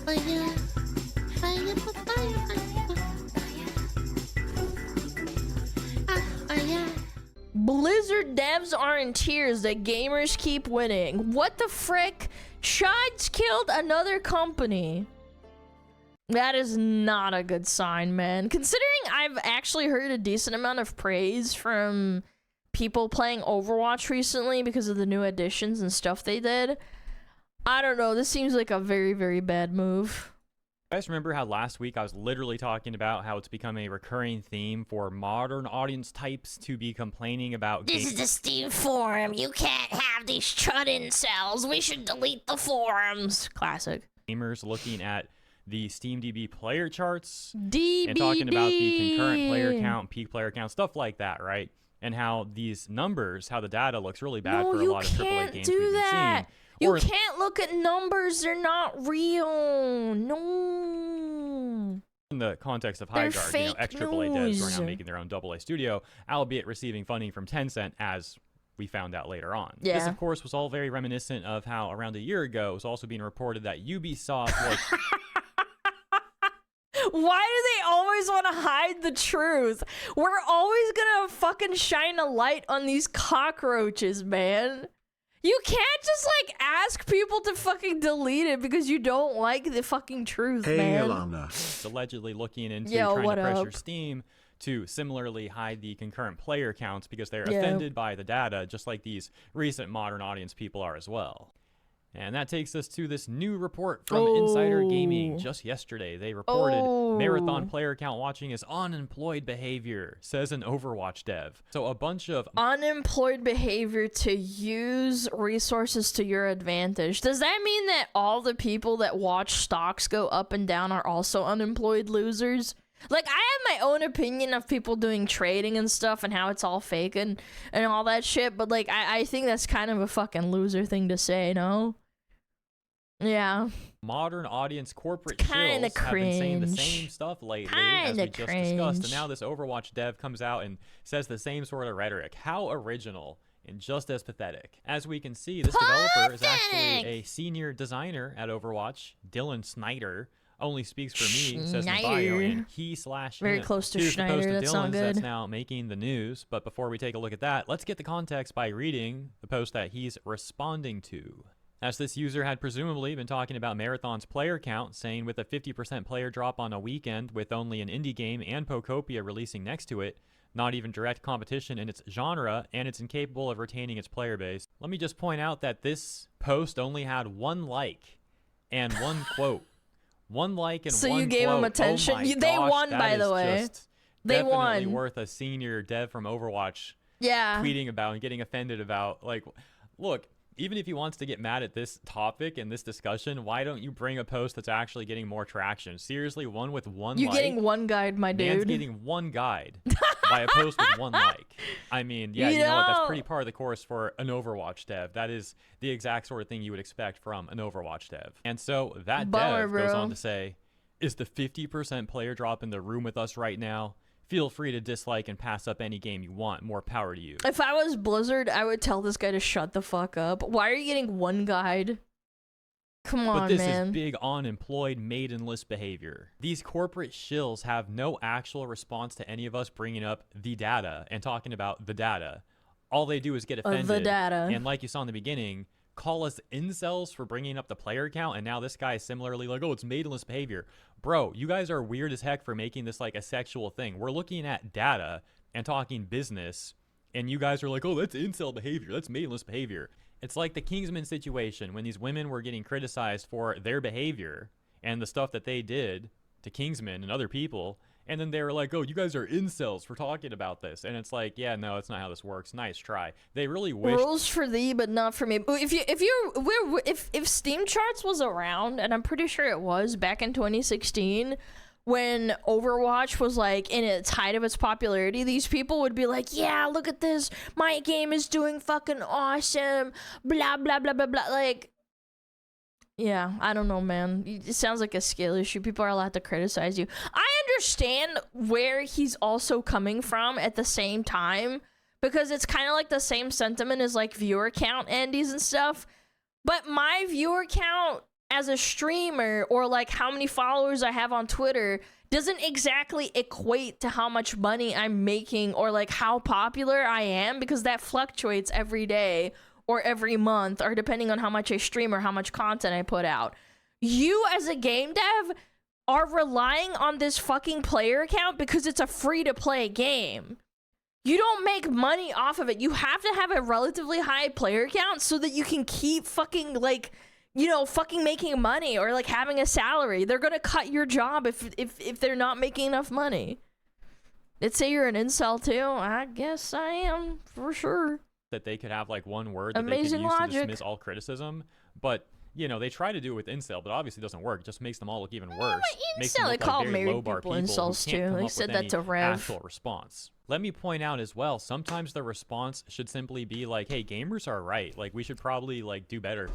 Fire, fire, fire. Blizzard devs are in tears that gamers keep winning. What the frick? Shots killed another company. That is not a good sign, man. Considering I've actually heard a decent amount of praise from people playing Overwatch recently because of the new additions and stuff they did. I don't know, this seems like a very, very bad move. You guys remember how last week I was literally talking about how it's become a recurring theme for modern audience types to be complaining about This is the Steam forum. You can't have these chud incels. We should delete the forums. Classic. Gamers looking at the SteamDB player charts DBD. and talking about the concurrent player count, peak player count, stuff like that, right? And how these numbers, how the data looks really bad for a lot of AAA games we've been seeing. You can't look at numbers. They're not real. No. In the context of Highguard, you know, ex-AAA devs are now making their own AA studio, albeit receiving funding from Tencent, as we found out later on. Yeah. This, of course, was all very reminiscent of how around a year ago it was also being reported that Ubisoft was... Why do they always want to hide the truth? We're always gonna fucking shine a light on these cockroaches, man. You can't just, like, ask people to fucking delete it because you don't like the fucking truth, man. Alana. Allegedly looking into trying to pressure Steam to similarly hide the concurrent player counts because they're offended by the data, just like these recent modern audience people are as well. And that takes us to this new report from Insider Gaming. Just yesterday, they reported marathon player count watching is unemployed behavior, says an Overwatch dev. So a bunch of unemployed behavior to use resources to your advantage. Does that mean that all the people that watch stocks go up and down are also unemployed losers? Like, I have my own opinion of people doing trading and stuff and how it's all fake and all that shit, but, like, I think that's kind of a fucking loser thing to say, no? Yeah. Modern audience corporate shills have been saying the same stuff lately, as we just discussed, and now this Overwatch dev comes out and says the same sort of rhetoric. How original and just as pathetic. As we can see, this developer is actually a senior designer at Overwatch, Dylan Snyder. Only speaks for me, says in the bio, and he/him. Very close to Schneider, that's not good. That's now making the news, but before we take a look at that, let's get the context by reading the post that he's responding to. As this user had presumably been talking about Marathon's player count, saying with a 50% player drop on a weekend with only an indie game and Pocopia releasing next to it, not even direct competition in its genre, and it's incapable of retaining its player base. Let me just point out that this post only had 1 like and 1 quote. 1 like and 1 quote. So you gave them attention? Oh my they gosh, won, by the way. They definitely won. Worth a senior dev from Overwatch tweeting about and getting offended about. Like, look, even if he wants to get mad at this topic and this discussion, why don't you bring a post that's actually getting more traction? Seriously, one with 1 You're like. getting 1 guide, my dude. Man's getting 1 guide by a post with 1 like. I mean, yeah, you know what? That's pretty par of the course for an Overwatch dev. That is the exact sort of thing you would expect from an Overwatch dev. And so that dev goes on to say, is the 50% player drop in the room with us right now? Feel free to dislike and pass up any game you want. More power to you. If I was Blizzard, I would tell this guy to shut the fuck up. Why are you getting 1 guide? Come on, man. But this is big unemployed maidenless behavior. These corporate shills have no actual response to any of us bringing up the data and talking about the data. All they do is get offended. The data. And like you saw in the beginning, call us incels for bringing up the player count, and now this guy is similarly like, oh, it's maidenless behavior. Bro, you guys are weird as heck for making this like a sexual thing. We're looking at data and talking business, and you guys are like, oh, that's incel behavior. That's maidenless behavior. It's like the Kingsman situation when these women were getting criticized for their behavior and the stuff that they did to Kingsman and other people. And then they were like, oh, you guys are incels for talking about this. And it's like, yeah, no, that's not how this works. Nice try. They really wish. Rules for thee, but not for me. If Steam Charts was around, and I'm pretty sure it was back in 2016, when Overwatch was like in its height of its popularity, these people would be like, yeah, look at this. My game is doing fucking awesome. Blah, blah, blah, blah, blah. Like, yeah, I don't know, man. It sounds like a skill issue. People are allowed to criticize you. I understand where he's also coming from at the same time, because it's kind of like the same sentiment as like viewer count Andes and stuff. But my viewer count as a streamer or like how many followers I have on Twitter doesn't exactly equate to how much money I'm making or like how popular I am, because that fluctuates every day or every month or depending on how much I stream or how much content I put out. You as a game dev are relying on this fucking player account because it's a free-to-play game. You don't make money off of it. You have to have a relatively high player count so that you can keep fucking like, you know, fucking making money or like having a salary. They're gonna cut your job if they're not making enough money. Let's say you're an incel too. I guess I am for sure. That they could have like one word that Amazing they could use logic. to dismiss all criticism, but you know they try to do it with incel, but obviously it doesn't work. It just makes them all look even worse. Makes them Incel, they look call like very married low-bar people who incels can't too. come They up said with that any to Rev. actual response. Let me point out as well, sometimes the response should simply be like, hey, gamers are right, like we should probably like do better.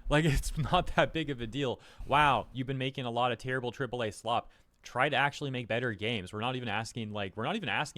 Like it's not that big of a deal. Wow, you've been making a lot of terrible AAA slop. Try to actually make better games. We're not even asking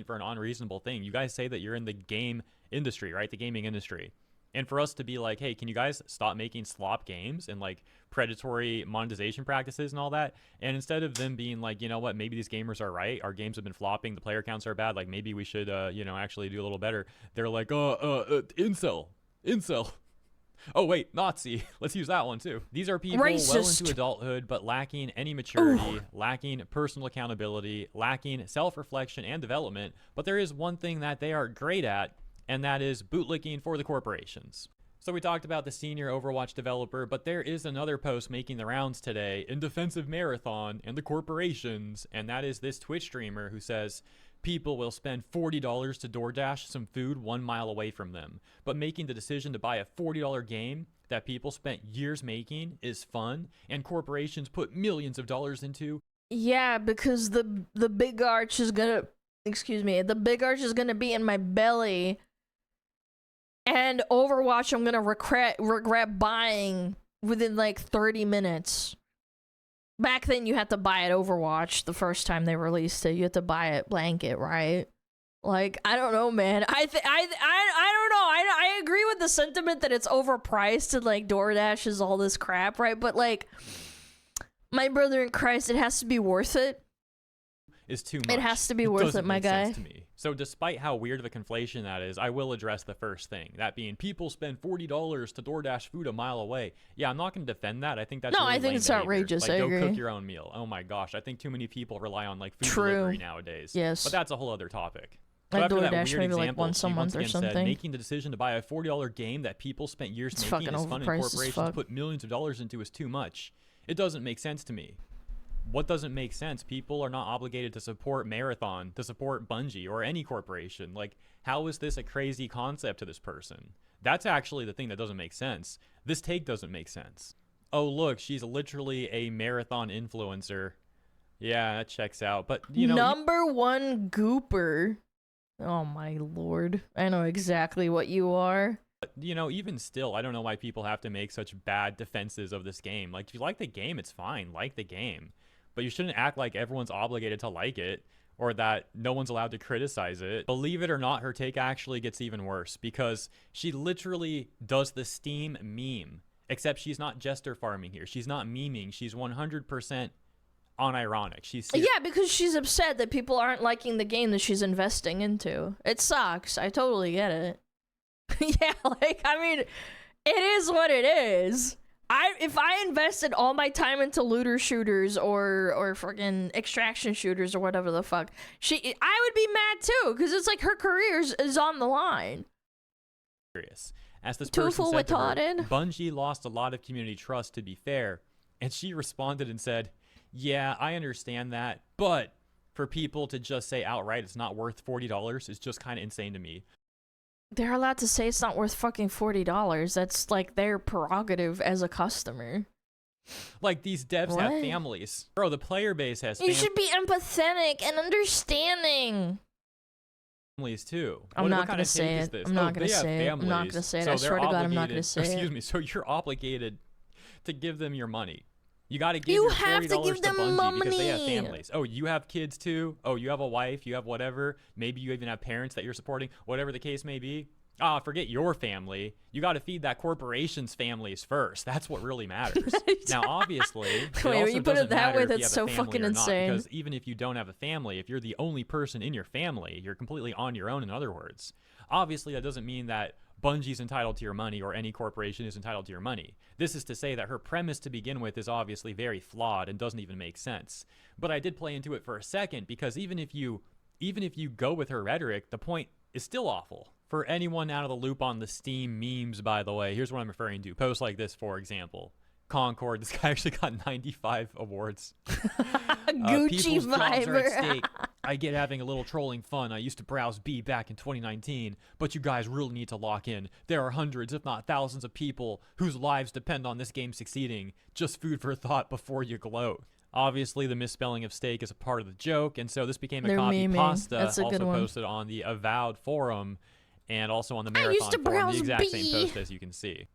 for an unreasonable thing. You guys say that you're in the game industry, right? The gaming industry. And for us to be like, hey, can you guys stop making slop games and like predatory monetization practices and all that? And instead of them being like, you know what, maybe these gamers are right. Our games have been flopping. The player counts are bad. Like maybe we should, you know, actually do a little better. They're like, incel. Oh, wait, Nazi. Let's use that one, too. These are people Racist. well into adulthood, but lacking any maturity, lacking personal accountability, lacking self-reflection and development. But there is one thing that they are great at, and that is bootlicking for the corporations. So we talked about the senior Overwatch developer, but there is another post making the rounds today in defense of Marathon and the corporations, and that is this Twitch streamer who says, people will spend $40 to DoorDash some food 1 mile away from them. But making the decision to buy a $40 game that people spent years making is fun, and corporations put millions of dollars into. Yeah, because the big arch is gonna, the big arch is gonna be in my belly. And Overwatch I'm gonna regret buying within like 30 minutes. Back then you had to buy it Overwatch the first time they released it. You had to buy it blanket, right? Like, I don't know, man. I don't know. I agree with the sentiment that it's overpriced and like DoorDash is all this crap, right? But like, my brother in Christ, it has to be worth it. Is too much. It has to be worth it, my guy. To me. So despite how weird of a conflation that is, I will address the first thing. That being, people spend $40 to DoorDash food a mile away. Yeah, I'm not going to defend that. I think that's really I think lame it's behavior. outrageous. Like, I go agree. cook your own meal. Oh my gosh, I think too many people rely on like food True. delivery nowadays. Yes. But that's a whole other topic. I So after that DoorDash weird maybe like example, once a she month or again said, something. making the decision to buy a $40 game that people spent years It's making fucking is fun, and overpriced as corporations fuck. put millions of dollars into is too much. It doesn't make sense to me. What doesn't make sense? People are not obligated to support Marathon, to support Bungie, or any corporation. Like, how is this a crazy concept to this person? That's actually the thing that doesn't make sense. This take doesn't make sense. Oh, look, she's literally a Marathon influencer. Yeah, that checks out. But, you know... Number one gooper. Oh my lord. I know exactly what you are. You know, even still, I don't know why people have to make such bad defenses of this game. Like, if you like the game, it's fine. Like the game. But you shouldn't act like everyone's obligated to like it or that no one's allowed to criticize it. Believe it or not, her take actually gets even worse because she literally does the Steam meme, except she's not jester farming here. She's not memeing. She's 100% unironic. She's serious. Yeah, because she's upset that people aren't liking the game that she's investing into. It sucks. I totally get it. Yeah, like, I mean, it is what it is. If I invested all my time into looter shooters or freaking extraction shooters or whatever the fuck, I would be mad too, because it's like her career is on the line. As this person Twofold said to her, retarded. Bungie lost a lot of community trust, to be fair. And she responded and said, yeah, I understand that, but for people to just say outright it's not worth $40 is just kind of insane to me. They're allowed to say it's not worth fucking $40. That's like their prerogative as a customer. Like, these devs have families. Bro, the player base has You should be empathetic and understanding. families too. I'm not gonna say it. I'm not gonna they have say it. I'm not families, gonna say it. so I swear they're to God, I'm not obligated- gonna say it. Excuse me. So you're obligated to give them your money. You got to give You your have to $40 give them Bungie because they have money. families. Oh, you have kids too? Oh, you have a wife, you have whatever. Maybe you even have parents that you're supporting. Whatever the case may be. Forget your family. You got to feed that corporation's families first. That's what really matters. Now, obviously, it Wait, also you put doesn't it that matter way, if you that's have a so family fucking or not, insane. because even if you don't have a family, if you're the only person in your family, you're completely on your own, in other words. Obviously, that doesn't mean that Bungie's entitled to your money or any corporation is entitled to your money. This is to say that her premise to begin with is obviously very flawed and doesn't even make sense. But I did play into it for a second, because even if you go with her rhetoric, the point is still awful. For anyone out of the loop on the Steam memes, by the way, here's what I'm referring to. Posts like this, for example. Concord, this guy actually got 95 awards. Gucci People's jobs are at Viber. stake. I get having a little trolling fun. I used to browse B back in 2019, but you guys really need to lock in. There are hundreds, if not thousands, of people whose lives depend on this game succeeding. Just food for thought before you gloat. Obviously, the misspelling of steak is a part of the joke, and so this became a They're copy memeing. pasta, That's a good also one. posted on the Avowed forum and also on the I used to Marathon forum, browse the exact same B. post as you can see.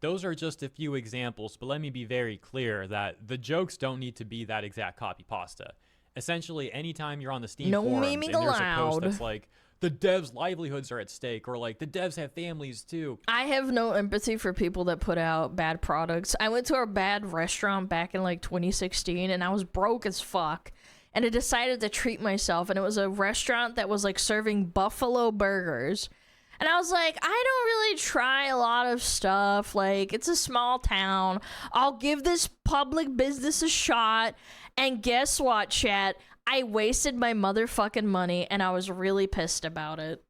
Those are just a few examples, but let me be very clear that the jokes don't need to be that exact copy pasta. Essentially, anytime you're on the Steam No forums memeing and there's a post allowed. that's like, the devs' livelihoods are at stake, or like, the devs have families too. I have no empathy for people that put out bad products. I went to a bad restaurant back in like 2016 and I was broke as fuck. And I decided to treat myself, and it was a restaurant that was like serving buffalo burgers. And I was like, I don't really try a lot of stuff. Like, it's a small town. I'll give this public business a shot. And guess what, chat? I wasted my motherfucking money, and I was really pissed about it.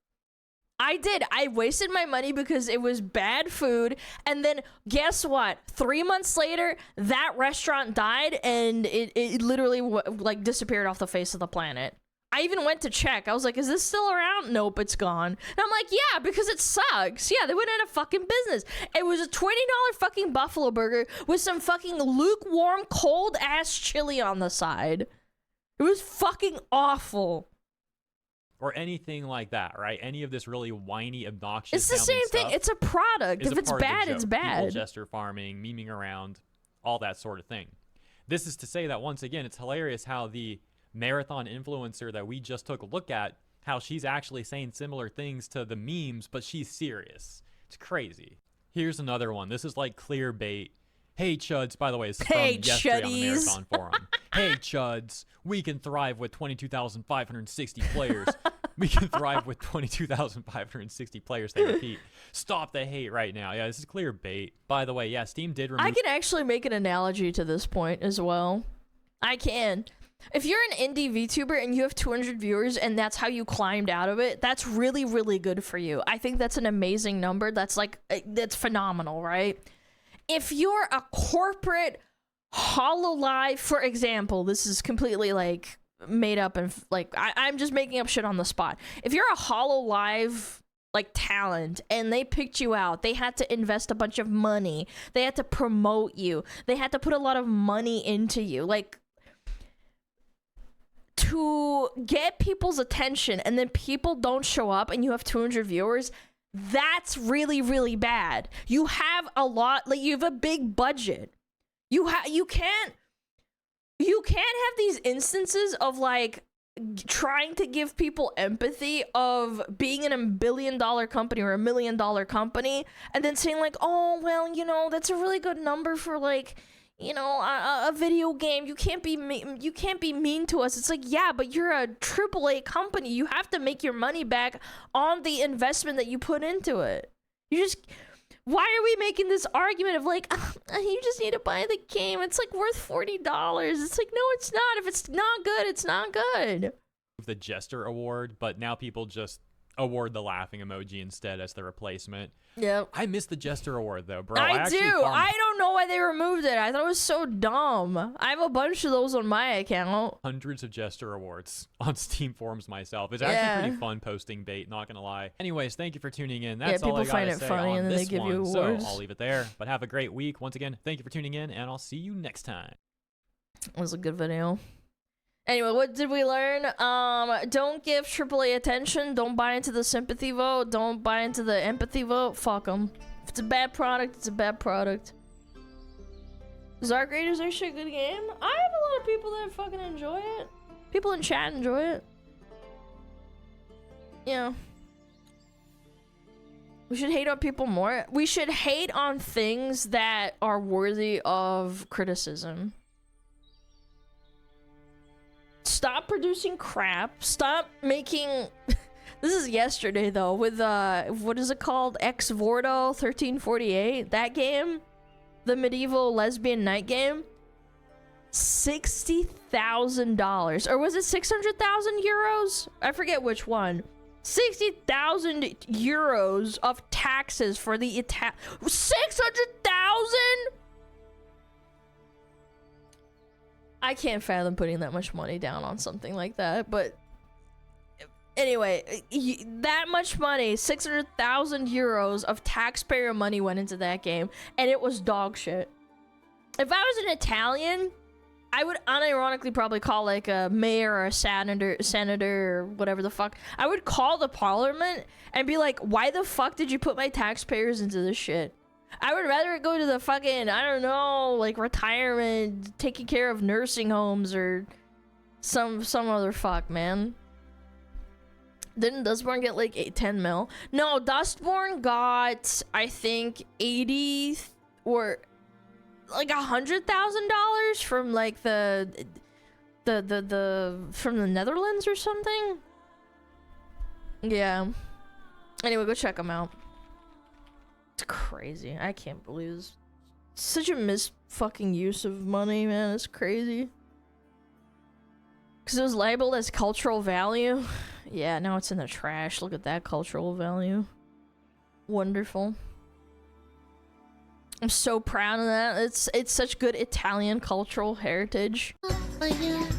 I did. I wasted my money because it was bad food. And then guess what? 3 months later, that restaurant died, and it literally like disappeared off the face of the planet. I even went to check. I was like, is this still around? Nope, it's gone. And I'm like, yeah, because it sucks. Yeah, they went out of fucking business. It was a $20 fucking buffalo burger with some fucking lukewarm, cold-ass chili on the side. It was fucking awful. Or anything like that, right? Any of this really whiny, obnoxious It's the same thing. It's a product. If it's bad, it's bad. People jester farming, memeing around, all that sort of thing. This is to say that, once again, it's hilarious how the marathon influencer that we just took a look at, how she's actually saying similar things to the memes, but she's serious. It's crazy. Here's another one. This is like clear bait. Hey, Chuds, by the way, this is Hey, from yesterday on the Chuddies. Marathon Forum. Hey, Chuds, we can thrive with 22,560 players. We can thrive with 22,560 players, they repeat. Stop the hate right now. Yeah, this is clear bait. By the way, yeah, Steam did remove... I can actually make an analogy to this point as well. I can. If you're an indie VTuber and you have 200 viewers and that's how you climbed out of it, that's really, really good for you. I think that's an amazing number. That's like, that's phenomenal, right? If you're a corporate HoloLive, for example, this is completely like made up and like, I'm just making up shit on the spot. If you're a HoloLive like talent and they picked you out, they had to invest a bunch of money. They had to promote you. They had to put a lot of money into you. Like, to get people's attention and then people don't show up and you have 200 viewers, that's really, really bad. You have a lot, like you have a big budget. You can't have these instances of like trying to give people empathy of being in $1 billion company or $1 million company and then saying like, oh, well, you know, that's a really good number for like, you know, a video game. You can't be mean to us. It's like, yeah, but you're a AAA company. You have to make your money back on the investment that you put into it. Why are we making this argument of like, you just need to buy the game? It's like worth $40. It's like, no, it's not. If it's not good, it's not good. The Jester Award, but now people just award the laughing emoji instead as the replacement. Yep. I miss the Jester Award though, bro. I actually do. farmed- I don't know why they removed it. I thought it was so dumb. I have a bunch of those on my account. hundreds of Jester Awards on Steam forums myself. It's Yeah. actually pretty fun posting bait, not gonna lie. Anyways, thank you for tuning in. That's all people I gotta find it say funny on and then they this give you one. So awards. I'll leave it there. But have a great week. Once again, thank you for tuning in, and I'll see you next time. It was a good video. Anyway, what did we learn? Don't give AAA attention. Don't buy into the sympathy vote. Don't buy into the empathy vote. Fuck them. If it's a bad product, it's a bad product. Zargrade is actually a good game. I have a lot of people that fucking enjoy it. People in chat enjoy it. Yeah. We should hate on people more. We should hate on things that are worthy of criticism. Stop producing crap. Stop making... This is yesterday, though, with, what is it called? Ex Vordo 1348? That game? The medieval lesbian knight game? $60,000. Or was it 600,000 euros? I forget which one. 60,000 euros of taxes for the 600,000? I can't fathom putting that much money down on something like that, but anyway, that much money, 600,000 euros of taxpayer money went into that game, and it was dog shit. If I was an Italian, I would unironically probably call like a mayor or a senator or whatever the fuck. I would call the parliament and be like, why the fuck did you put my taxpayers into this shit? I would rather it go to the fucking, I don't know, like retirement, taking care of nursing homes or some other fuck, man. Didn't Dustborn get like 10 mil? No, Dustborn got, I think, 80 or like $100,000 from like the from the Netherlands or something. Yeah. Anyway, go check them out. It's crazy. I can't believe this. Such a fucking use of money, man. It's crazy. Because it was labeled as cultural value. Yeah, now it's in the trash. Look at that cultural value. Wonderful. I'm so proud of that. It's such good Italian cultural heritage. Oh, yeah.